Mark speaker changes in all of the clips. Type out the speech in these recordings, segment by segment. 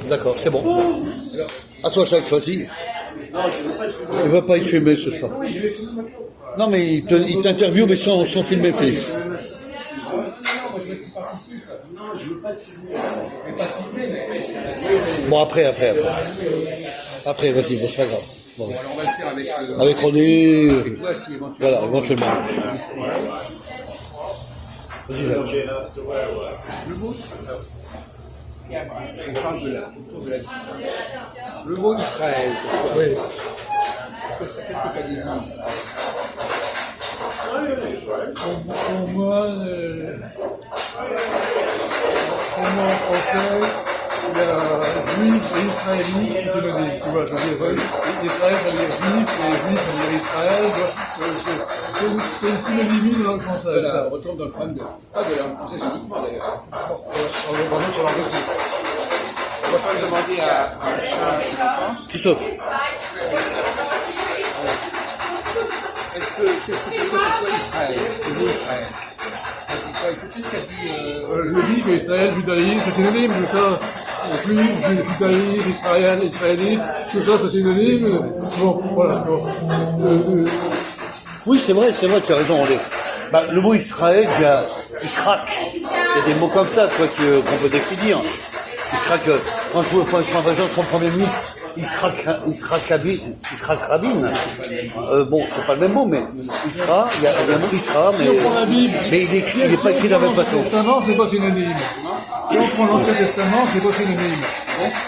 Speaker 1: D'accord, c'est bon. À toi, Jacques, vas-y. Il ne va pas être filmé ce soir. Non, mais il t'interviewe, mais sans filmer, Philippe. Bon, après. Après, vas-y, bon, c'est pas grave. Bon.
Speaker 2: Alors on va le faire
Speaker 1: avec René.
Speaker 2: Et toi, si éventuellement.
Speaker 1: Voilà, éventuellement. Vas-y, Jacques.
Speaker 2: Le mot, on parle de le mot Israël.
Speaker 1: Oui.
Speaker 2: Qu'est-ce que ça désigne?
Speaker 3: Pour moi, en fait, il y a juif et israélite qui se donnent. Tu vois, je veux dire, Israël, ça veut dire juif, et juif, ça veut dire Israël. C'est une synonymie de langue française.
Speaker 2: Voilà, on retourne dans le problème pas de la langue française uniquement d'ailleurs.
Speaker 3: On va parler sur la Russie.
Speaker 2: On va pas le demander à Charles ce qu'il pense.
Speaker 1: Christophe.
Speaker 2: Qu'est-ce que c'est que soit Israël? Le mot Israël. Tu as écouté ce qu'a dit
Speaker 3: Je dis qu'Israël, judaïsme, c'est synonyme, tout ça. Juif, judaïsme, Israël, israélite, tout ça, c'est synonyme. Bon, voilà.
Speaker 1: Oui, c'est vrai, tu as raison, René. Bah, le mot Israël, il y a Israq. Il y a des mots comme ça, quoi, qu'on peut définir. Israq, quand je par exemple, son premier ministre, Israq Rabin. Bon, c'est pas le même mot, mais Isra, il y a un mot Isra, mais,
Speaker 3: Si on prend la Bible,
Speaker 1: mais il n'est pas écrit de la même façon.
Speaker 3: L'Ancien Testament, c'est pas synonyme. Si on prend l'Ancien Testament, c'est pas synonyme.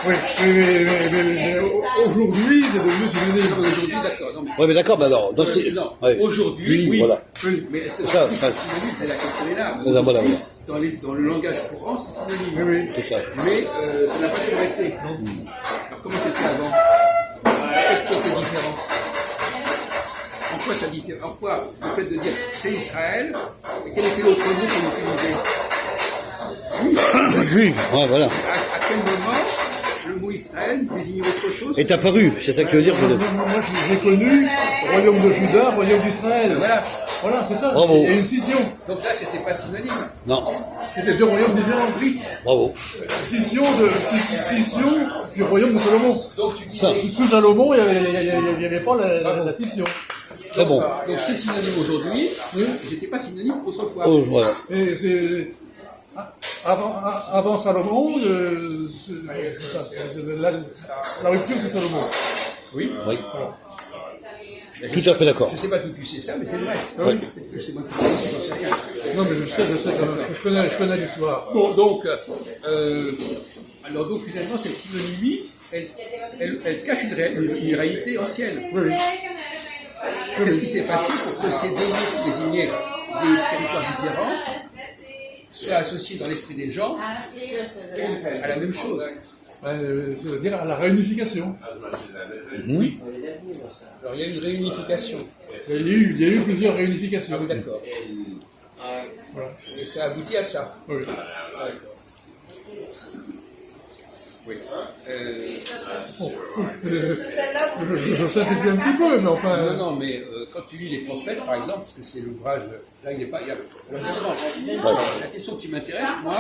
Speaker 3: Oui, mais aujourd'hui, c'est devenu synonyme.
Speaker 2: aujourd'hui, d'accord. Non,
Speaker 1: Oui, mais d'accord, mais alors, dans ces...
Speaker 2: non,
Speaker 1: ouais.
Speaker 2: aujourd'hui, oui.
Speaker 1: Voilà.
Speaker 2: Oui. Mais est-ce que
Speaker 1: Ça,
Speaker 2: c'est synonyme? C'est la question est là.
Speaker 1: Voilà.
Speaker 2: Dans le langage courant, c'est synonyme.
Speaker 3: Oui.
Speaker 1: C'est ça.
Speaker 2: Mais ça n'a pas toujours été. Alors comment c'était avant? Qu'est-ce qui était différent? En quoi ça diffère? En quoi le fait de dire c'est Israël, et quel était l'autre mot qu'on utilisait?
Speaker 1: Juif, ouais, voilà.
Speaker 2: À quel moment le mot Israël désigne autre chose?
Speaker 1: Est apparu, c'est ça que tu veux dire, peut-être.
Speaker 3: Moi, j'ai connu royaume de Juda, royaume d'Israël. Voilà, c'est ça.
Speaker 1: Bravo.
Speaker 3: Il y a une scission.
Speaker 2: Donc là, c'était pas synonyme.
Speaker 1: Non,
Speaker 3: C'était deux royaumes différents. Oui.
Speaker 1: bravo.
Speaker 3: Scission du royaume de Salomon.
Speaker 2: Donc tu dis
Speaker 1: Ça.
Speaker 3: Sous Salomon, il n'y avait pas la scission.
Speaker 1: Très bon.
Speaker 2: donc c'est synonyme aujourd'hui, mais c'était pas synonyme autrefois.
Speaker 1: Oh, voilà.
Speaker 3: Et c'est avant Salomon, la rupture c'est Salomon.
Speaker 2: Oui.
Speaker 1: Oui. Tout à fait d'accord.
Speaker 2: Je sais pas d'où tu sais ça, mais c'est vrai.
Speaker 1: Oui.
Speaker 2: Peut-être que c'est moi qui sais, j'en sais rien.
Speaker 3: Non mais je sais quand même. Je connais l'histoire.
Speaker 2: Bon, donc, alors donc finalement cette synonymie, elle cache une réalité ancienne.
Speaker 3: Oui.
Speaker 2: Qu'est-ce qui s'est passé pour que ces deux mots qui désignaient des territoires différents soient associés dans l'esprit des gens à la même chose?
Speaker 3: C'est-à-dire à la réunification.
Speaker 2: Oui. Alors il y a une réunification.
Speaker 3: Il y a eu plusieurs réunifications.
Speaker 2: Ah oui, d'accord.
Speaker 3: Voilà.
Speaker 2: Et ça aboutit à ça.
Speaker 3: Oui.
Speaker 2: Oui.
Speaker 3: Je simplifie un petit peu, mais enfin.
Speaker 2: Non, mais quand tu lis les prophètes, par exemple, parce que c'est l'ouvrage, là il n'est pas. Alors justement, la question qui m'intéresse, moi,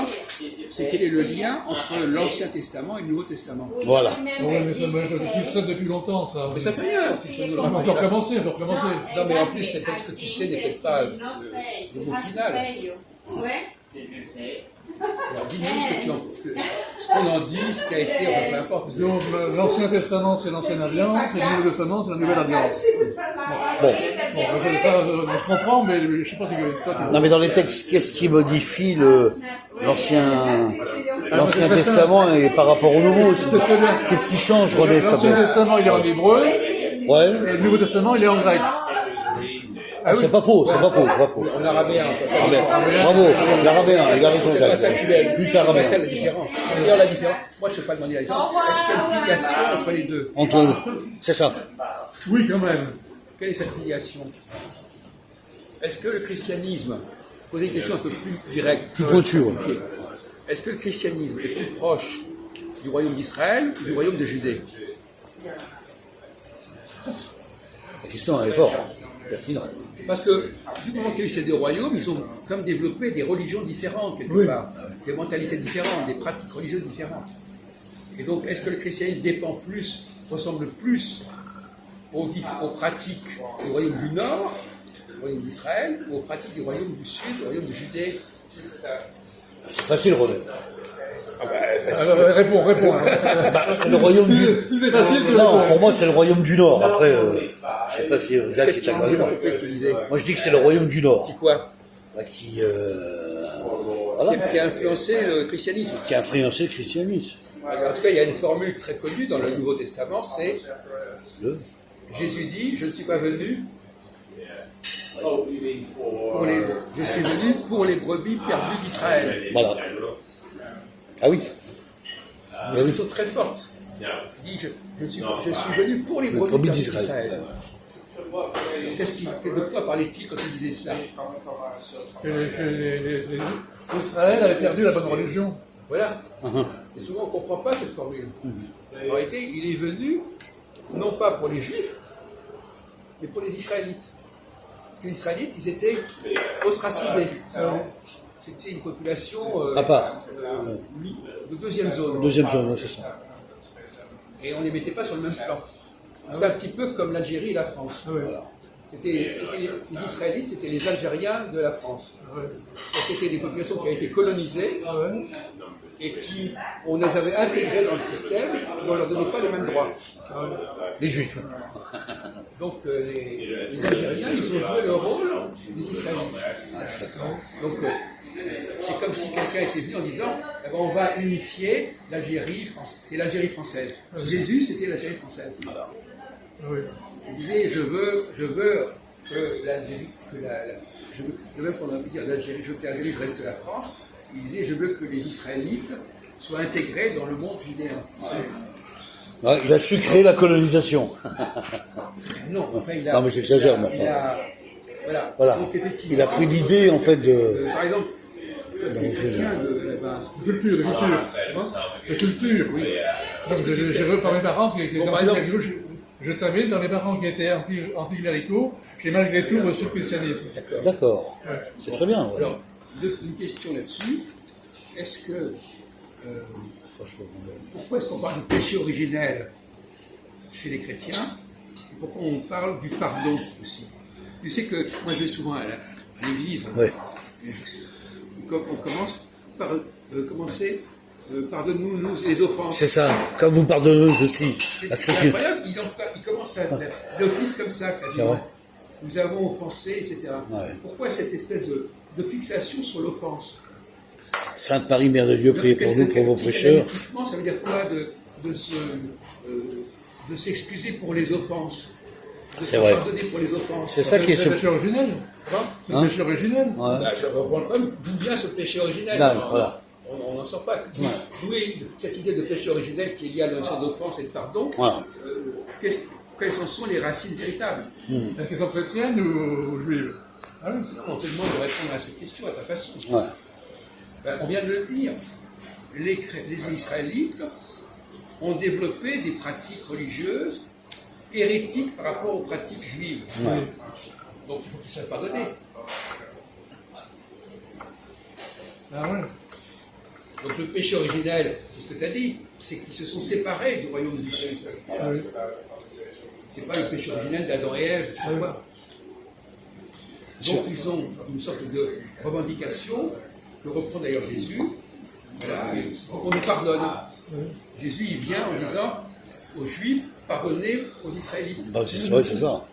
Speaker 2: c'est quel est le lien entre l'Ancien Testament et le Nouveau Testament?
Speaker 1: Voilà.
Speaker 3: Oui, mais ça depuis longtemps, ça.
Speaker 2: Mais ça fait rien, tu sais nous le
Speaker 3: On peut
Speaker 2: rappeler.
Speaker 3: recommencer.
Speaker 2: Non, mais en plus, c'est peut-être ce que tu sais n'est peut-être pas le mot final. Alors dis-nous ce qu'on en dit, ce qui a été, enfin, peu importe.
Speaker 3: Donc, l'Ancien Testament, c'est l'Ancienne Alliance, et le Nouveau Testament, c'est la Nouvelle Alliance.
Speaker 1: Bon.
Speaker 3: Bon, je comprends, mais je ne sais pas si toi tu
Speaker 1: Non, mais dans les textes, qu'est-ce qui modifie l'Ancien Testament et par rapport au Nouveau? Qu'est-ce qui change, René, s'il te
Speaker 3: L'Ancien
Speaker 1: plaît?
Speaker 3: Testament, il est en hébreu,
Speaker 1: Ouais.
Speaker 3: le Nouveau Testament, il est en grec.
Speaker 1: Ah, c'est pas faux.
Speaker 2: En arabéen,
Speaker 1: Bravo, l'arabéen, il a raison,
Speaker 2: c'est pas ça
Speaker 1: Jacques.
Speaker 2: qui est.
Speaker 1: Plus
Speaker 2: C'est
Speaker 1: arabéen.
Speaker 2: ça la différence. D'ailleurs, la différence, moi je ne sais pas demander la différence. Est-ce qu'il y a une filiation entre les deux?
Speaker 1: C'est ça.
Speaker 3: Oui, quand même.
Speaker 2: Quelle est cette filiation? Est-ce que le christianisme, poser une question un peu plus directe,
Speaker 1: Plus pointu, ouais.
Speaker 2: ok. Est-ce que le christianisme est plus proche du royaume d'Israël ou du royaume de Judée?
Speaker 1: La question, elle est forte. Pertinente.
Speaker 2: Parce que du moment qu'il y a eu ces deux royaumes, ils ont comme développé des religions différentes quelque part, des mentalités différentes, des pratiques religieuses différentes. Et donc, est-ce que le christianisme dépend plus, ressemble plus aux pratiques du royaume du Nord, du royaume d'Israël, ou aux pratiques du royaume du Sud, du royaume de Judée?
Speaker 1: C'est facile, Roland.
Speaker 3: Réponds.
Speaker 1: C'est le royaume du...
Speaker 3: Si c'est facile, tu
Speaker 1: Non,
Speaker 3: réponds.
Speaker 1: pour moi, c'est le royaume du Nord. Après, je sais pas si Jacques
Speaker 2: Qu'est-ce
Speaker 1: est
Speaker 2: qu'il
Speaker 1: d'accord avec moi.
Speaker 2: ce qu'il disait?
Speaker 1: Moi, je dis que c'est le royaume du Nord.
Speaker 2: Qui quoi?
Speaker 1: Bah, qui, voilà,
Speaker 2: Qui a influencé le christianisme.
Speaker 1: qui a influencé le christianisme.
Speaker 2: Alors, en tout cas, il y a une formule très connue dans le Nouveau Testament, c'est
Speaker 1: Le-
Speaker 2: Jésus dit, je ne suis pas venu je suis venu pour les brebis perdues d'Israël.
Speaker 1: Voilà. Ah oui.
Speaker 2: Ils sont très fortes. Il dit, je suis venu pour les brebis
Speaker 1: brebis
Speaker 2: perdues
Speaker 1: d'Israël.
Speaker 2: d'Israël. De quoi parlait-il quand il disait cela?
Speaker 3: Israël avait perdu la bonne religion.
Speaker 2: Voilà. Et souvent, on ne comprend pas cette formule. En réalité, il est venu, non pas pour les Juifs, mais pour les Israélites. Les Israélites, ils étaient ostracisés. C'était une population
Speaker 1: À part.
Speaker 2: de deuxième zone.
Speaker 1: Deuxième zone, ouais, c'est ça.
Speaker 2: Et on ne les mettait pas sur le même plan. C'est un petit peu comme l'Algérie et la France.
Speaker 1: Voilà.
Speaker 2: Ces Israélites, c'était les Algériens de la France. Donc, c'était des populations qui avaient été colonisées et qui, on les avait intégrées dans le système, mais on ne leur donnait pas les mêmes droits.
Speaker 1: Les Juifs.
Speaker 2: Donc les Algériens, ils ont joué le rôle des Israélites. Donc c'est comme si quelqu'un était venu en disant eh ben, on va unifier l'Algérie française. C'est l'Algérie française. Jésus, c'était l'Algérie française. Voilà. Il disait je veux que l'Algérie, je veux même qu'on a pu dire l'Algérie, je veux que l'Algérie reste la France. Il disait je veux que les Israélites soient intégrés dans le monde judéen.
Speaker 1: Ouais, il a su créer la colonisation.
Speaker 2: Non, enfin, il a.
Speaker 1: Non, mais j'exagère, mais
Speaker 2: il
Speaker 1: enfin.
Speaker 2: a- Voilà.
Speaker 1: Voilà.
Speaker 2: Donc, effectivement,
Speaker 1: Il a pris l'idée, en fait, de...
Speaker 2: par exemple, les chrétiens
Speaker 3: De culture. Oui. Donc, j'ai vu par mes parents qui étaient
Speaker 2: Bon, par exemple,
Speaker 3: je t'invite dans les parents qui étaient anticléricaux, j'ai malgré tout reçu le christianisme.
Speaker 1: D'accord. C'est très bien. Ouais.
Speaker 2: Alors, une question là-dessus. Est-ce que. Pourquoi est-ce qu'on parle du péché originel chez les chrétiens et pourquoi on parle du pardon aussi? Tu sais que moi je vais souvent à l'église.
Speaker 1: Ouais.
Speaker 2: On commence par pardonne-nous les offenses.
Speaker 1: C'est ça. Comme vous pardonnez aussi. À
Speaker 2: C'est
Speaker 1: ceux qui...
Speaker 2: incroyable, il commence à l'office comme ça
Speaker 1: C'est
Speaker 2: quasiment.
Speaker 1: vrai.
Speaker 2: Nous avons offensé, etc.
Speaker 1: Ouais.
Speaker 2: Pourquoi cette espèce de fixation sur l'offense?
Speaker 1: Sainte Marie, Mère de Dieu, priez pour nous, pour vos pécheurs.
Speaker 2: Psychanalytiquement, ça veut dire quoi de s'excuser pour les offenses, de
Speaker 1: C'est
Speaker 2: se
Speaker 1: vrai.
Speaker 2: pardonner pour les offenses?
Speaker 1: C'est ça qui est...
Speaker 3: C'est le péché originel. C'est le péché originel.
Speaker 1: Ouais.
Speaker 2: Bah, je reprends le problème. D'où vient ce péché originel?
Speaker 1: Non,
Speaker 2: Alors,
Speaker 1: voilà.
Speaker 2: On n'en sort pas. D'où est cette idée de péché originel qui est liée à la notion d'offense et de pardon?
Speaker 1: Voilà.
Speaker 2: Quelles sont les racines véritables?
Speaker 3: Est-ce qu'elles sont chrétiennes ou juives? Ah oui.
Speaker 2: On te demande de répondre à cette question à ta façon.
Speaker 1: Ouais.
Speaker 2: Ben, on vient de le dire. Les Israélites ont développé des pratiques religieuses hérétiques par rapport aux pratiques juives.
Speaker 1: Ouais.
Speaker 2: Donc il faut qu'ils soient pardonnés.
Speaker 3: Ah ouais.
Speaker 2: Donc le péché originel, c'est ce que tu as dit, c'est qu'ils se sont séparés du royaume du Sud.
Speaker 3: Ah oui.
Speaker 2: C'est pas le péché originel d'Adam et Ève, tu vois. Donc ils ont une sorte de revendication que reprend d'ailleurs Jésus. Voilà, et on nous pardonne. Jésus il vient en disant aux Juifs, pardonnez aux Israélites.
Speaker 1: Bah, c'est vrai, c'est ça.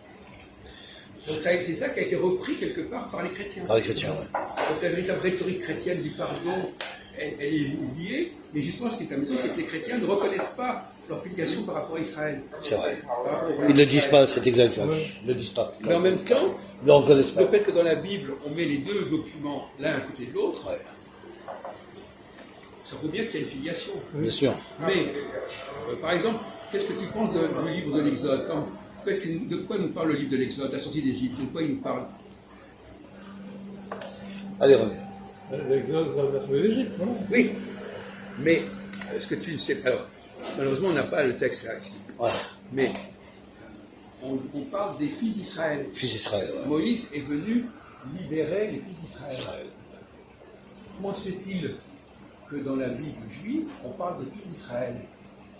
Speaker 2: Donc c'est ça qui a été repris quelque part par les chrétiens.
Speaker 1: Par les chrétiens, ouais.
Speaker 2: Donc la véritable rhétorique chrétienne du pardon, elle est liée, mais justement ce qui est amusant, c'est que les chrétiens ne reconnaissent pas leur filiation par rapport à Israël.
Speaker 1: C'est vrai.
Speaker 2: Par rapport au
Speaker 1: Ils
Speaker 2: royaume
Speaker 1: ne le disent
Speaker 2: d'Israël.
Speaker 1: pas, c'est exact. Ils ne le disent pas.
Speaker 2: Mais en même temps,
Speaker 1: Ils ne le reconnaissent pas.
Speaker 2: le fait que dans la Bible, on met les deux documents l'un à côté de l'autre,
Speaker 1: Ouais.
Speaker 2: ça veut dire qu'il y a une filiation.
Speaker 1: Bien sûr.
Speaker 2: Mais, par exemple, qu'est-ce que tu penses du livre de l'Exode? De quoi nous parle le livre de l'Exode, la sortie d'Égypte? De quoi il nous parle?
Speaker 1: Allez, reviens.
Speaker 3: L'Exode, c'est la sortie d'Égypte, non?
Speaker 2: Oui, mais est-ce que tu le sais? Alors, malheureusement, on n'a pas le texte là ici.
Speaker 1: Ouais.
Speaker 2: Mais on parle des fils d'Israël.
Speaker 1: Fils d'Israël, ouais.
Speaker 2: Moïse est venu libérer les fils d'Israël.
Speaker 1: Israël.
Speaker 2: Comment se fait-il que dans la Bible juive, on parle des fils d'Israël?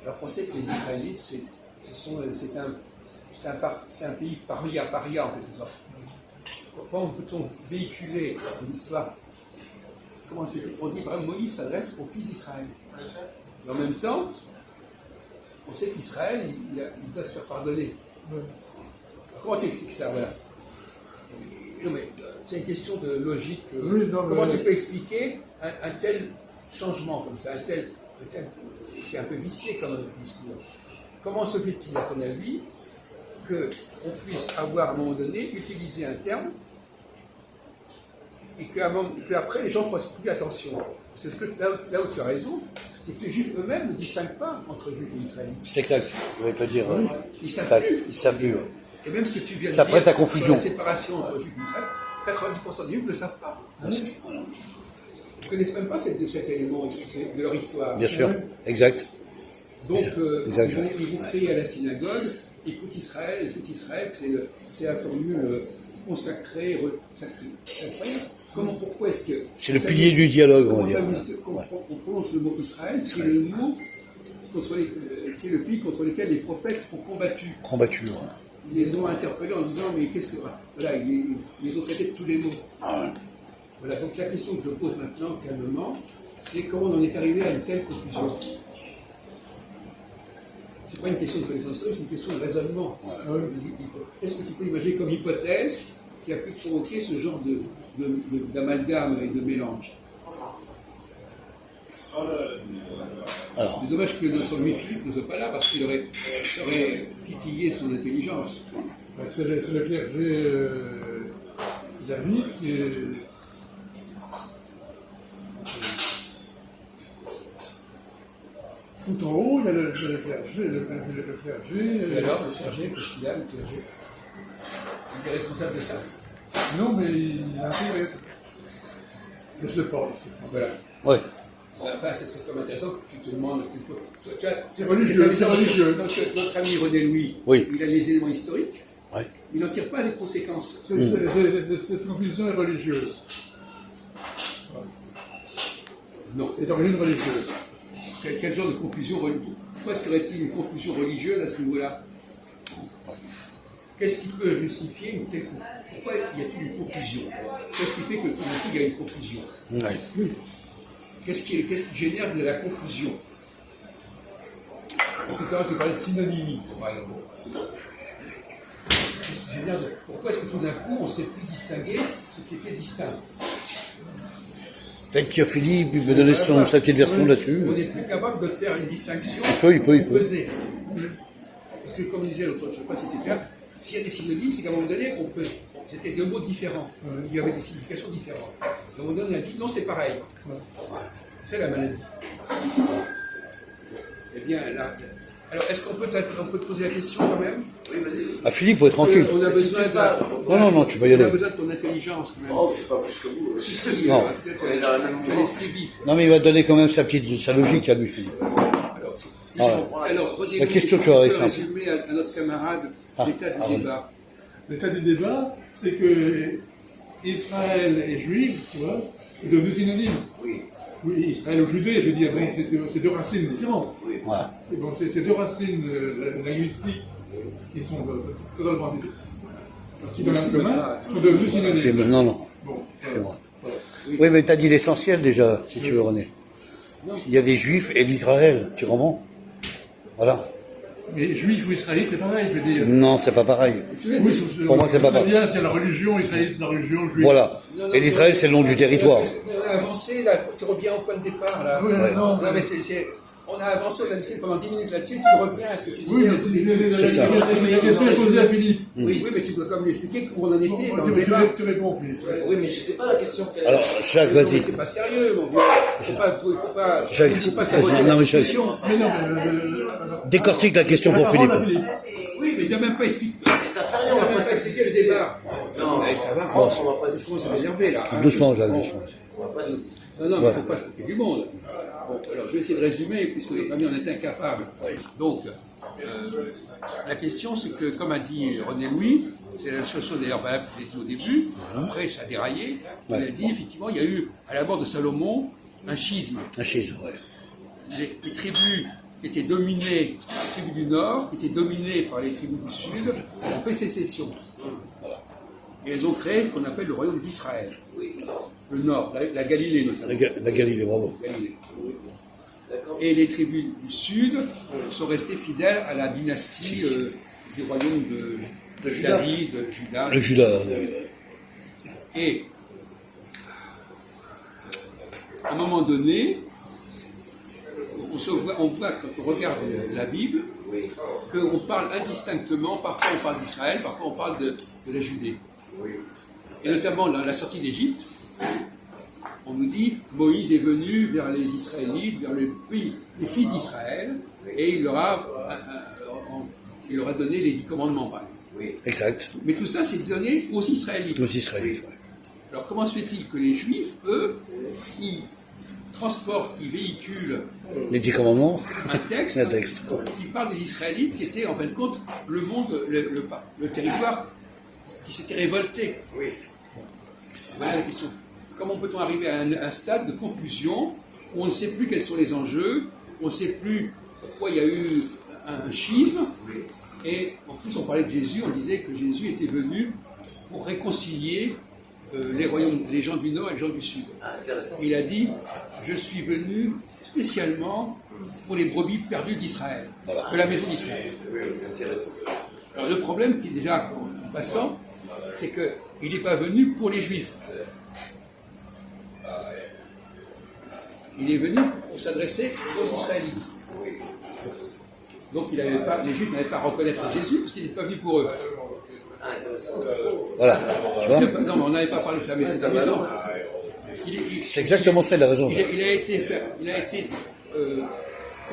Speaker 2: Alors on sait que les Israélites, c'est un pays paria en quelque sorte. Comment peut-on véhiculer l'histoire? Comment est-ce qu'on dit, par exemple, Moïse s'adresse aux fils d'Israël. Et en même temps, on sait qu'Israël, il doit se faire pardonner. Alors, comment tu expliques ça? Voilà. Non, mais c'est une question de logique. Comment tu peux expliquer un tel changement comme ça, c'est un peu vicié comme discours. Comment se fait-il, à ton avis, qu'on puisse avoir à un moment donné utilisé un terme et qu'après les gens ne fassent plus attention? Parce que là où tu as raison, c'est que les Juifs eux-mêmes ne distinguent pas entre Juifs et Israélites.
Speaker 1: C'est exact, je vais te dire.
Speaker 2: Ils ne savent plus.
Speaker 1: Ils savent plus.
Speaker 2: Et même ce que tu viens de
Speaker 1: Ça
Speaker 2: dire
Speaker 1: prête à confusion.
Speaker 2: sur la séparation entre Juifs et Israël, 90% des Juifs ne le savent pas. Ils ne connaissent même pas cet élément de leur histoire.
Speaker 1: Bien sûr, exact.
Speaker 2: Donc,
Speaker 1: exact.
Speaker 2: ils vont crier à la synagogue, écoute Israël, c'est la formule consacrée, sacrée. Pourquoi est-ce que...
Speaker 1: C'est le pilier du dialogue, on va dire.
Speaker 2: On prononce le mot Israël, qui est le mot qui est le pays contre lequel les prophètes ont combattu.
Speaker 1: Combattu, ouais.
Speaker 2: Ils les ont interpellés en disant, mais qu'est-ce que... Voilà, ils les ont traités de tous les mots. Voilà, donc la question que je pose maintenant, calmement, c'est comment on en est arrivé à une telle conclusion. C'est pas une question de connaissance, c'est une question de raisonnement. Est-ce que tu peux imaginer comme hypothèse qui a pu provoquer ce genre d'amalgame et de mélange? C'est dommage que notre ami Philippe ne soit pas là parce qu'il aurait titillé son intelligence.
Speaker 3: C'est le clergé David qui est... Tout en haut, il y a le clergé.
Speaker 2: Et alors, le clergé, qu'est-ce qu'il a, le clergé? Il est responsable de ça.
Speaker 3: Non, mais il a intégré. Je ne sais pas.
Speaker 2: Voilà.
Speaker 1: Ouais.
Speaker 2: Enfin, ce serait comme intéressant que tu te demandes.
Speaker 3: C'est religieux.
Speaker 2: Notre ami René Louis,
Speaker 1: oui.
Speaker 2: Il a les éléments historiques,
Speaker 1: ouais.
Speaker 2: Il n'en tire pas les conséquences.
Speaker 3: Cette confusion est religieuse.
Speaker 2: Non.
Speaker 3: C'est d'origine religieuse.
Speaker 2: Quel genre de confusion religieuse? Pourquoi est-ce qu'il y aurait-il une confusion religieuse à ce niveau-là? Qu'est-ce qui peut justifier une telle confusion? Pourquoi y a-t-il une confusion? Qu'est-ce qui fait que tout d'un coup il y a une confusion?
Speaker 1: Ouais.
Speaker 2: Oui. Qu'est-ce qui génère de la confusion? Tout à l'heure, tu parlais de synonymie, par exemple. Pourquoi est-ce que tout d'un coup, on ne sait plus distinguer ce qui était distinct?
Speaker 1: Peut-être que Philippe peut donner sa petite version là-dessus.
Speaker 2: On n'est plus capable de faire une distinction.
Speaker 1: Il peut.
Speaker 2: Peser. Parce que, comme disait l'autre, je ne sais pas si c'était clair, s'il y a des synonymes, c'est qu'à un moment donné, c'était deux mots différents. Il y avait des significations différentes. À un moment donné, on a dit non, c'est pareil. C'est ça la maladie. Eh bien, là. Alors, est-ce qu'on peut te poser la question quand même? Oui, vas-y.
Speaker 1: Ah, Philippe, faut être tranquille.
Speaker 2: On a besoin de...
Speaker 1: Non, tu vas y aller.
Speaker 2: On a besoin de ton intelligence quand même.
Speaker 4: Oh, c'est pas plus que vous.
Speaker 2: Si,
Speaker 1: non.
Speaker 2: Peut-être tu as l'esprit vif.
Speaker 1: Non, mais il va donner quand même sa logique à lui, Philippe.
Speaker 2: Alors,
Speaker 1: la question, tu vois, est simple.
Speaker 2: Résumer à notre camarade l'état du débat.
Speaker 3: L'état du débat, c'est que Israël et Juif, tu vois, c'est devenu synonyme. Oui, Israël ou Judée, je veux dire, c'est deux racines différentes.
Speaker 1: Ouais.
Speaker 3: Bon, c'est deux racines linguistiques qui sont totalement différentes. Qui dans un commun sont devenus synonymes.
Speaker 1: Non.
Speaker 3: Bon,
Speaker 1: C'est moi. Oui, mais tu as dit l'essentiel déjà, si tu veux, René. Il y a des Juifs et d'Israël, tu comprends? Voilà.
Speaker 3: Mais Juif ou Israélite, c'est pareil, je veux dire.
Speaker 1: Non, c'est pas pareil.
Speaker 3: Oui,
Speaker 1: Pour moi, c'est pas pareil.
Speaker 3: bien, c'est la religion, Israélite, c'est la religion, Juif.
Speaker 1: Voilà. Et l'Israël, c'est le nom du territoire.
Speaker 2: On a avancé, là, tu reviens au point de départ, là.
Speaker 3: Oui, non,
Speaker 2: mais on a avancé, on a discuté pendant 10 minutes là-dessus, tu reviens à ce que tu disais.
Speaker 3: Oui, mais
Speaker 1: C'est ça.
Speaker 3: la question est posée à Philippe.
Speaker 2: Oui, mais tu dois quand même lui expliquer où on en était dans le débat.
Speaker 3: Tu réponds, Philippe.
Speaker 4: Oui, mais je sais pas la question qu'elle
Speaker 1: Alors, Jacques, vas-y.
Speaker 2: C'est pas sérieux, mon vieux. Faut pas,
Speaker 1: Jacques,
Speaker 2: tu ne dis pas saboter
Speaker 1: non,
Speaker 2: la
Speaker 1: mais Jacques.
Speaker 2: discussion.
Speaker 3: Mais non,
Speaker 1: Décortique la question pour Philippe.
Speaker 2: Oui, mais il n'a même pas expliqué.
Speaker 4: ça fait rien,
Speaker 2: Il
Speaker 4: on
Speaker 2: n'a
Speaker 4: va
Speaker 2: même
Speaker 4: pas
Speaker 2: pas expliqué le débat.
Speaker 4: Non,
Speaker 2: Ça va,
Speaker 4: on va pas
Speaker 2: il faut s'énerver, là.
Speaker 1: Doucement, Jacques, doucement.
Speaker 4: On va pas se discuter.
Speaker 2: Non, mais il ne faut pas se moquer du monde. Bon, alors je vais essayer de résumer, puisque les familles en étaient incapables. Donc, la question, c'est que, comme a dit René Louis, c'est la chose d'ailleurs valable qu'il a dit au début, après ça a déraillé, il a dit effectivement, il y a eu, à la mort de Salomon, un schisme.
Speaker 1: Un schisme, ouais.
Speaker 2: Les tribus qui étaient dominées, les tribus du Nord, qui étaient dominées par les tribus du Sud, ont fait sécession. Et elles ont créé ce qu'on appelle le royaume d'Israël. Le Nord, la Galilée notamment.
Speaker 1: La Galilée, bravo.
Speaker 2: Galilée. Et les tribus du Sud sont restées fidèles à la dynastie du royaume de David, de Juda.
Speaker 1: Le Juda.
Speaker 2: Et à un moment donné, on voit quand on regarde la Bible qu'on parle indistinctement, parfois on parle d'Israël, parfois on parle de la Judée. Et notamment la sortie d'Égypte, on nous dit Moïse est venu vers les Israélites, vers les fils d'Israël, et il leur a donné les 10 commandements. Par exemple.
Speaker 1: Exact.
Speaker 2: Mais tout ça, c'est donné aux Israélites.
Speaker 1: Aux Israélites,
Speaker 2: Alors comment se fait-il que les Juifs, eux, ils transportent, ils véhiculent
Speaker 1: les 10 commandements.
Speaker 2: un texte, qui parle des Israélites, qui était en fin de compte le monde, le territoire qui s'était révolté. Voilà la question. Comment peut-on arriver à un stade de confusion où on ne sait plus quels sont les enjeux, on ne sait plus pourquoi il y a eu un schisme, et en plus on parlait de Jésus, on disait que Jésus était venu pour réconcilier les royaumes, les gens du Nord et les gens du Sud. Il a dit, je suis venu spécialement pour les brebis perdues d'Israël, de la maison d'Israël. Alors le problème qui est déjà en passant, c'est qu'il n'est pas venu pour les Juifs. Il est venu pour s'adresser aux Israélites. Donc les Juifs n'avaient pas à reconnaître Jésus parce qu'il n'est pas venu pour eux.
Speaker 1: Voilà. Tu vois
Speaker 2: Non, mais on n'avait pas parlé de ça, mais c'est amusant.
Speaker 1: C'est exactement ça, il a raison.
Speaker 2: Il a été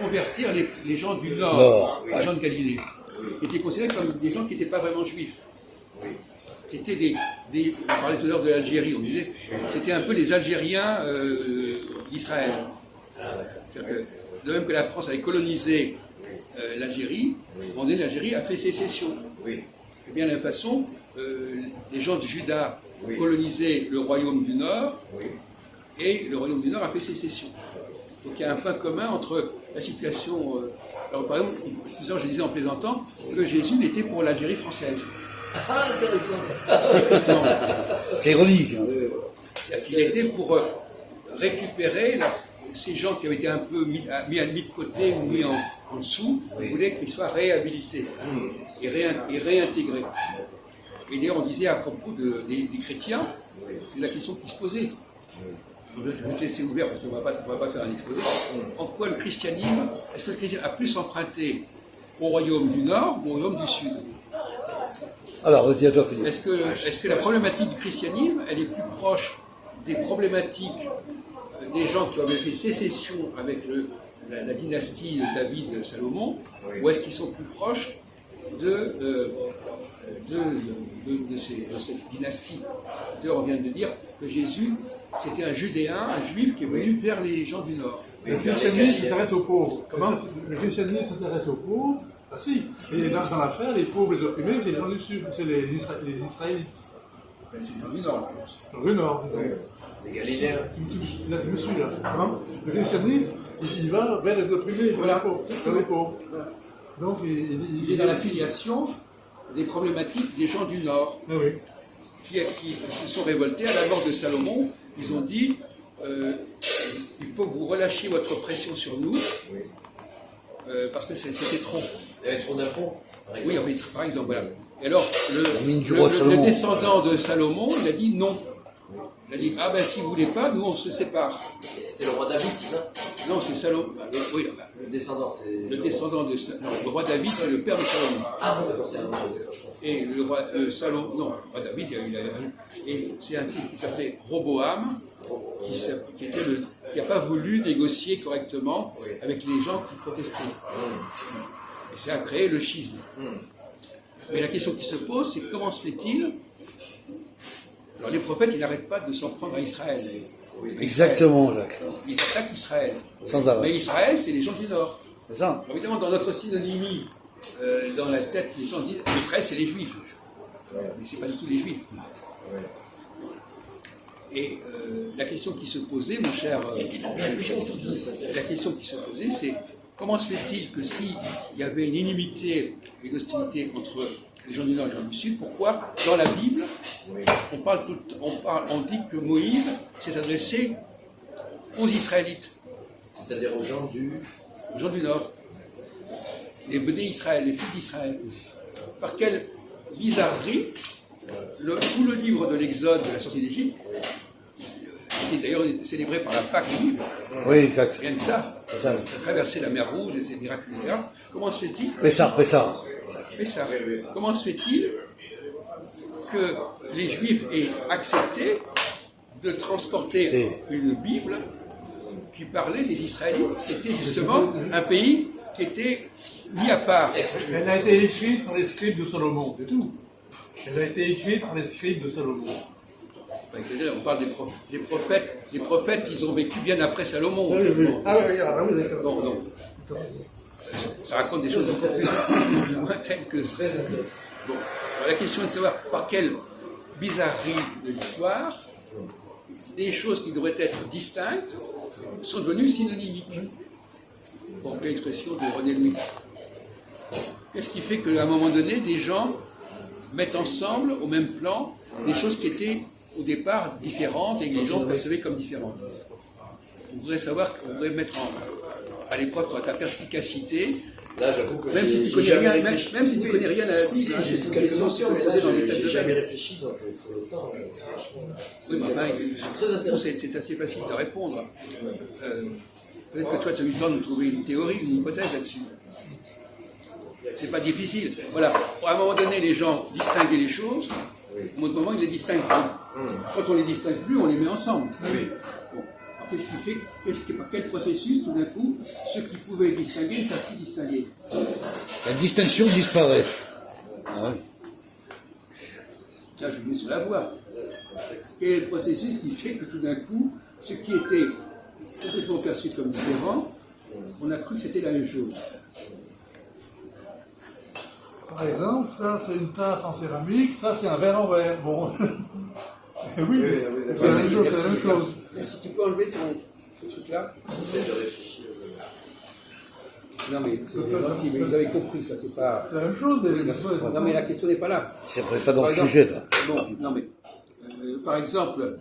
Speaker 2: convertir les gens du Nord, les gens de Galilée, qui étaient considérés comme des gens qui n'étaient pas vraiment juifs. Qui étaient on parlait tout à l'heure de l'Algérie, on disait, c'était un peu les Algériens d'Israël. De même que la France avait colonisé l'Algérie, l'Algérie a fait sécession. Et bien de la même façon, les gens de Juda ont colonisé le royaume du Nord, et le royaume du Nord a fait sécession. Donc il y a un point commun entre la situation... alors par exemple, je disais en plaisantant que Jésus n'était pour l'Algérie française.
Speaker 4: Ah, intéressant.
Speaker 1: C'est ironique.
Speaker 2: Il a été pour récupérer ces gens qui avaient été un peu mis de côté ou mis en dessous. Il voulait qu'ils soient réhabilités et réintégrés. Et d'ailleurs, on disait à propos des chrétiens, c'est la question qui se posait. Je vais te laisser ouvert parce qu'on ne va pas faire un exposé. En quoi le christianisme, est-ce que le christianisme a plus emprunté au royaume du Nord ou au royaume du Sud?
Speaker 1: Alors, vas-y, à toi, Philippe.
Speaker 2: Est-ce que la problématique du christianisme, elle est plus proche des problématiques des gens qui avaient fait sécession avec la dynastie de David-Salomon, ou est-ce qu'ils sont plus proches de cette dynastie? On vient de dire que Jésus, c'était un Judéen, un Juif qui est venu vers les gens du Nord.
Speaker 3: Le christianisme s'intéresse aux pauvres. Comment le christianisme s'intéresse aux pauvres? Ah si, et dans l'affaire, les pauvres, les opprimés, c'est les gens du Sud, c'est les Israélites.
Speaker 2: C'est les gens du Nord.
Speaker 3: Dans le Nord.
Speaker 4: Les Galiléens.
Speaker 3: Là, je me suis là. Comment le christianisme, il va vers les opprimés, vers les pauvres. Donc,
Speaker 2: il est dans la filiation des problématiques des gens du Nord.
Speaker 3: Ah oui.
Speaker 2: Qui se sont révoltés à la mort de Salomon. Ils ont dit il faut que vous relâchiez votre pression sur nous parce que c'était trop.
Speaker 4: Il y avait trop d'impôts.
Speaker 2: Oui, par exemple, voilà. Et alors,
Speaker 1: le
Speaker 2: descendant de Salomon, il a dit non. Il a dit ah ben si vous voulez pas, nous on se sépare.
Speaker 4: Et c'était le roi David, c'est ça?
Speaker 2: Non, c'est Salomon. Oui,
Speaker 4: le descendant, c'est.
Speaker 2: Le descendant de Salomon. Le roi David, c'est le père de Salomon.
Speaker 4: Ah bon, d'accord, c'est un roi.
Speaker 2: Et le roi Salomon, non, le roi David, et c'est un type qui s'appelait Roboam, qui n'a pas voulu négocier correctement avec les gens qui protestaient. Et ça a créé le schisme. Mais la question qui se pose, c'est comment se fait-il? Alors les prophètes, ils n'arrêtent pas de s'en prendre à Israël.
Speaker 1: Exactement, Jacques.
Speaker 2: Ils attaquent Israël.
Speaker 1: Sans arrêt.
Speaker 2: Mais Israël, c'est les gens du Nord.
Speaker 1: C'est ça.
Speaker 2: Alors, évidemment, dans notre synonymie, dans la tête, les gens disent Israël, c'est les Juifs. Mais ce n'est pas du tout les Juifs. Et la question qui se posait, mon cher, la question qui se posait, c'est comment se fait-il que s'il y avait une inimité et une hostilité entre les gens du Nord et les gens du Sud, pourquoi dans la Bible, on dit que Moïse s'est adressé aux Israélites,
Speaker 4: C'est-à-dire aux gens du...
Speaker 2: aux gens du Nord, les Béné Israël, les fils d'Israël. Par quelle bizarrerie, tout le livre de l'Exode, de la sortie d'Égypte, qui est d'ailleurs célébré par la Pâque juive,
Speaker 1: Oui, exact.
Speaker 2: rien que ça,
Speaker 1: Ça.
Speaker 2: traverser la mer Rouge et ces miracles, etc. Comment se fait-il
Speaker 1: Pessar.
Speaker 2: Mais ça, comment se fait-il que les Juifs aient accepté de transporter une Bible qui parlait des Israélites? C'était justement un pays qui était mis à part.
Speaker 3: Elle a été écrite par les scribes de Salomon, c'est tout. Elle a été écrite par les scribes de Salomon.
Speaker 2: C'est-à-dire, on parle des prophètes. Les prophètes, ils ont vécu bien après Salomon. Bon,
Speaker 3: Ah oui, d'accord.
Speaker 2: donc, ça raconte des choses plus lointaines que ça.
Speaker 4: Très intéressant.
Speaker 2: Bon, la question est de savoir par quelle bizarrerie de l'histoire, des choses qui devraient être distinctes sont devenues synonymiques. Pour employer l'expression de René Louis. Qu'est-ce qui fait qu'à un moment donné, des gens mettent ensemble, au même plan, des choses qui étaient au départ différentes et que les gens percevaient comme différentes? On voudrait savoir, on voudrait mettre à l'épreuve ta perspicacité.
Speaker 4: Là, j'avoue que
Speaker 2: Même si tu connais rien, même si tu connais rien à la Bible, hein,
Speaker 4: j'ai
Speaker 2: c'est une
Speaker 4: quelques
Speaker 2: question
Speaker 4: notions, mais là,
Speaker 2: posée dans des têtes
Speaker 4: j'ai
Speaker 2: de
Speaker 4: jamais
Speaker 2: veille.
Speaker 4: réfléchi, donc il faut le temps. Franchement,
Speaker 2: Oui, mais enfin,
Speaker 4: c'est très intéressant.
Speaker 2: c'est assez facile de répondre. Peut-être que toi, tu as eu le temps de trouver une théorie, une hypothèse là-dessus. C'est pas difficile. Voilà. À un moment donné, les gens distinguaient les choses. Au bout d'un moment, ils les distinguent plus. Quand on les distingue plus, on les met ensemble. Bon. Alors, qu'est-ce qui fait, par quel processus, tout d'un coup, ceux qui pouvaient distinguer ne savent plus distinguer?
Speaker 1: La distinction disparaît. Ah ouais.
Speaker 2: Là, je venais sur la voie. Quel est le processus qui fait que tout d'un coup, ce qui était complètement perçu comme différent, on a cru que c'était la même chose?
Speaker 3: Par exemple, ça c'est une tasse en céramique, ça c'est un verre en verre. Bon. Oui, c'est la même chose, c'est la même chose.
Speaker 2: Si tu peux enlever ce truc-là.
Speaker 4: J'essaie de réfléchir.
Speaker 2: Non, mais ils avaient compris, ça, c'est pas.
Speaker 3: C'est la même chose, mais
Speaker 2: Non, mais la question n'est pas là.
Speaker 1: C'est pas dans
Speaker 2: Par
Speaker 1: le
Speaker 2: exemple,
Speaker 1: sujet, là.
Speaker 2: Bon, non, mais par exemple,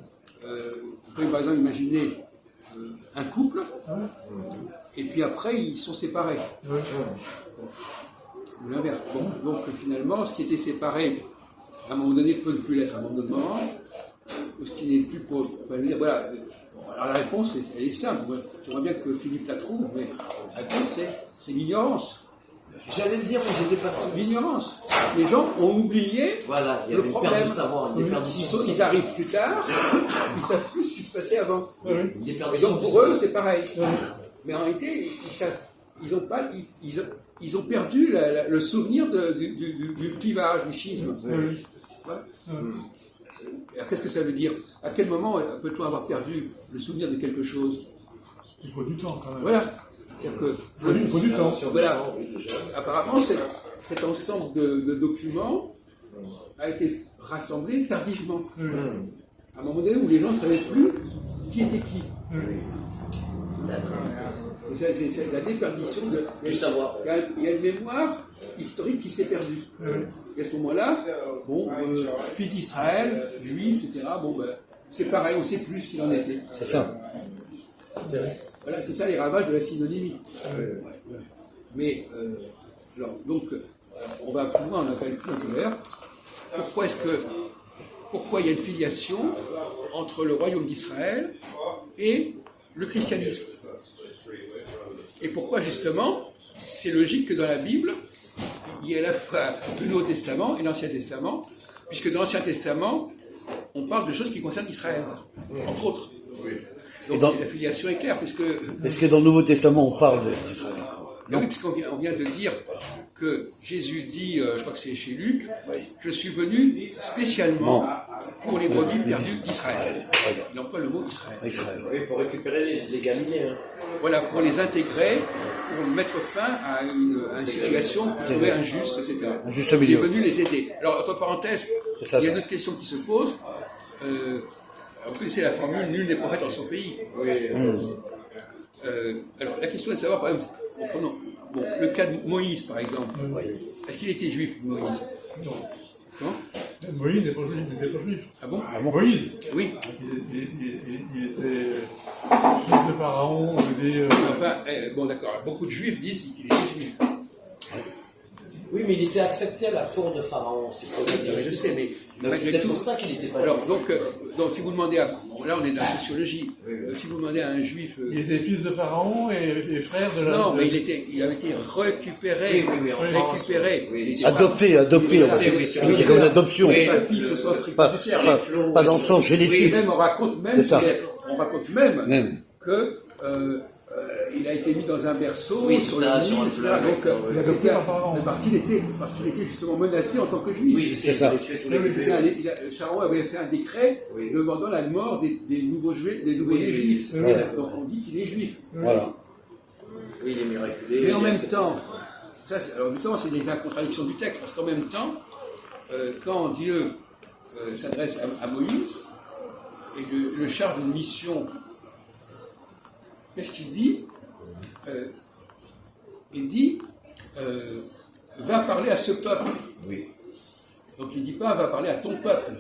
Speaker 2: on peut par exemple imaginer un couple, et puis après ils sont séparés. Ou l'inverse. Bon, donc finalement, ce qui était séparé, à un moment donné, peut ne plus l'être à un moment donné, ou ce qui n'est plus pour. On va dire, voilà. Alors la réponse, elle est simple. J'aimerais bien que Philippe la trouve, mais la réponse, c'est l'ignorance.
Speaker 4: J'allais le dire, mais j'étais pas sûr.
Speaker 2: L'ignorance. Les gens ont oublié
Speaker 4: Voilà, il y
Speaker 2: le
Speaker 4: avait une
Speaker 2: problème.
Speaker 4: perte de savoir, une déperdition.
Speaker 2: Ils arrivent plus tard, ils ne savent plus ce qui se passait avant.
Speaker 4: Une
Speaker 2: Et
Speaker 4: déperdition.
Speaker 2: donc pour eux, c'est pareil. Mais en réalité, ils ont perdu le souvenir du clivage, du schisme. Ouais. Alors, qu'est-ce que ça veut dire? À quel moment peut-on avoir perdu le souvenir de quelque chose?
Speaker 3: il faut du temps quand même.
Speaker 2: Voilà. C'est-à-dire que
Speaker 3: Il faut du temps.
Speaker 2: voilà. Apparemment, cet ensemble de documents a été rassemblé tardivement. À un moment donné où les gens ne savaient plus qui était qui. C'est la déperdition
Speaker 4: Du savoir.
Speaker 2: Il y a une mémoire historique qui s'est perdue. Et à ce moment-là, bon, fils d'Israël, juifs, etc., bon, ben, c'est pareil, on ne sait plus ce qu'il en était.
Speaker 1: C'est ça.
Speaker 2: Voilà, c'est ça les ravages de la synonymie. Mais, alors, donc, on va plus loin, on a pas tout ouvert. Pourquoi il y a une filiation entre le royaume d'Israël et le christianisme? Et pourquoi, justement, c'est logique que dans la Bible, il y ait à la fois le Nouveau Testament et l'Ancien Testament, puisque dans l'Ancien Testament, on parle de choses qui concernent Israël, entre autres. Donc la filiation est claire, puisque...
Speaker 1: Est-ce que dans le Nouveau Testament, on parle d'Israël?
Speaker 2: Oui, puisqu'on vient de dire que Jésus dit, je crois que c'est chez Luc, je suis venu spécialement pour les brebis perdues d'Israël. Il emploie le mot Israël.
Speaker 4: Oui, pour récupérer les Galiléens.
Speaker 2: Voilà, pour les intégrer, pour mettre fin à une ségrégation qui serait injuste, etc.
Speaker 1: Un juste milieu.
Speaker 2: Il est venu les aider. Alors, entre parenthèses,
Speaker 1: ça,
Speaker 2: il y a une autre question qui se pose. Vous connaissez la formule « nul n'est prophète en son pays ».
Speaker 4: Oui,
Speaker 2: Alors, la question est de savoir, par exemple, prenons bon, le cas de Moïse, par exemple. Est-ce qu'il était juif, Moïse?
Speaker 3: Non.
Speaker 2: Non?
Speaker 3: Moïse n'était pas juif, n'était pas juif.
Speaker 2: Ah bon?
Speaker 3: Moïse,
Speaker 2: Oui.
Speaker 3: il était fils de Pharaon,
Speaker 2: Enfin, bon, d'accord. Beaucoup de juifs disent qu'il était juif.
Speaker 4: Oui, mais il était accepté à la cour de Pharaon, c'est pas
Speaker 2: Je
Speaker 4: dire.
Speaker 2: sais, mais
Speaker 4: Donc c'est
Speaker 2: malgré
Speaker 4: peut-être
Speaker 2: tout.
Speaker 4: pour ça qu'il n'était pas
Speaker 2: Alors,
Speaker 4: juif.
Speaker 2: donc, si vous demandez à. Là, on est dans la sociologie.
Speaker 4: Oui, oui.
Speaker 2: Si vous demandez à un juif.
Speaker 3: il était fils de Pharaon et frère de la...
Speaker 2: Non, mais il avait été récupéré.
Speaker 4: Oui, en France.
Speaker 2: Récupéré.
Speaker 4: Oui.
Speaker 2: Il était pas-
Speaker 1: Adopté,
Speaker 4: Oui, oui, sur
Speaker 1: c'est comme l'adoption.
Speaker 4: Oui,
Speaker 2: pas fils au sens strict
Speaker 1: Pas,
Speaker 2: du terme.
Speaker 1: pas dans le sens
Speaker 2: Et
Speaker 1: génétique.
Speaker 2: même, on raconte même,
Speaker 1: C'est ça.
Speaker 2: on raconte même,
Speaker 1: Même.
Speaker 2: que il a été mis dans un berceau
Speaker 4: Oui,
Speaker 2: sur
Speaker 4: ça,
Speaker 2: le
Speaker 4: sur
Speaker 2: Nil,
Speaker 4: un
Speaker 2: etc.
Speaker 4: fleuve,
Speaker 2: Donc,
Speaker 4: ça, oui.
Speaker 2: c'était
Speaker 3: Par Pharaon.
Speaker 2: parce qu'il était justement menacé en tant que juif.
Speaker 4: Oui, je sais,
Speaker 1: C'est ça.
Speaker 4: il tué tous les
Speaker 2: Pharaon avait fait un décret
Speaker 4: Oui.
Speaker 2: demandant la mort des nouveaux juifs, des nouveaux
Speaker 4: Oui,
Speaker 2: juifs.
Speaker 4: oui,
Speaker 1: voilà.
Speaker 2: Donc on dit qu'il est juif.
Speaker 1: Voilà.
Speaker 4: Oui, il est miraculé.
Speaker 2: Mais en
Speaker 4: il est
Speaker 2: même
Speaker 4: accepté.
Speaker 2: temps, alors justement, c'est déjà la contradiction du texte, parce qu'en même temps, quand Dieu s'adresse à Moïse et le charge d'une mission, qu'est-ce qu'il dit? Il dit va parler à ce peuple.
Speaker 4: Oui.
Speaker 2: Donc il ne dit pas va parler à ton peuple.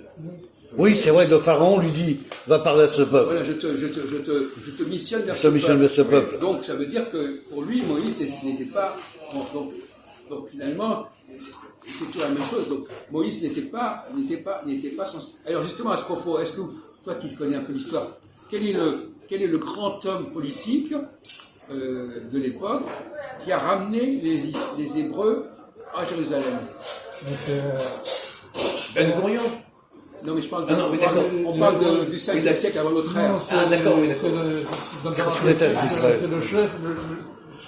Speaker 1: Oui, c'est vrai, le pharaon lui dit, va parler à ce peuple.
Speaker 2: Voilà, je te missionne vers
Speaker 1: Je te missionne vers ce peuple.
Speaker 2: Donc ça veut dire que pour lui, Moïse n'était pas. Donc finalement, c'est toujours la même chose. Donc Moïse n'était pas censé. Alors justement à ce propos, est-ce que toi qui connais un peu l'histoire, quel est le grand homme politique de l'époque qui a ramené les Hébreux à Jérusalem?
Speaker 4: Ben Gurion.
Speaker 2: Non, mais je parle
Speaker 4: Ah non, oui, d'accord.
Speaker 2: on parle du 5e
Speaker 4: d'accord.
Speaker 2: siècle avant notre ère.
Speaker 3: Non,
Speaker 4: Ah, d'accord, oui,
Speaker 3: c'est
Speaker 4: d'accord.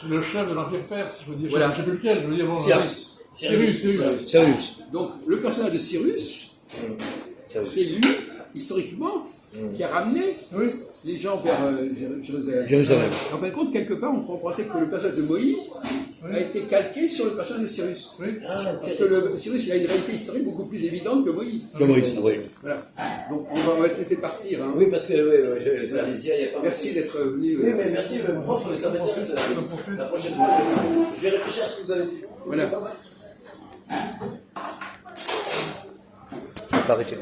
Speaker 3: c'est le chef de l'Empire perse, je veux dire,
Speaker 2: Voilà.
Speaker 3: je ne sais plus lequel, je veux dire, bon,
Speaker 2: Cyrus.
Speaker 3: Cyrus.
Speaker 1: Cyrus.
Speaker 2: Donc, le personnage de Cyrus, c'est lui, historiquement, qui a ramené
Speaker 3: Oui.
Speaker 2: les gens vers Jérusalem.
Speaker 1: Jérusalem.
Speaker 2: En fin de compte, quelque part, on pensait que le personnage de Moïse a été calqué sur le personnage de Cyrus.
Speaker 3: Oui.
Speaker 2: Parce que Cyrus, il a une réalité historique beaucoup plus évidente que Moïse.
Speaker 1: Que Moïse, oui.
Speaker 2: Voilà. Donc, on va te laisser partir. Hein.
Speaker 4: Oui, parce que, allez-y, il n'y a pas.
Speaker 2: Merci d'être venu.
Speaker 4: Oui, mais merci, prof, ça m'intéresse. La prochaine fois, je vais réfléchir à ce que vous avez dit.
Speaker 2: Voilà.
Speaker 1: Je vais pas arrêter.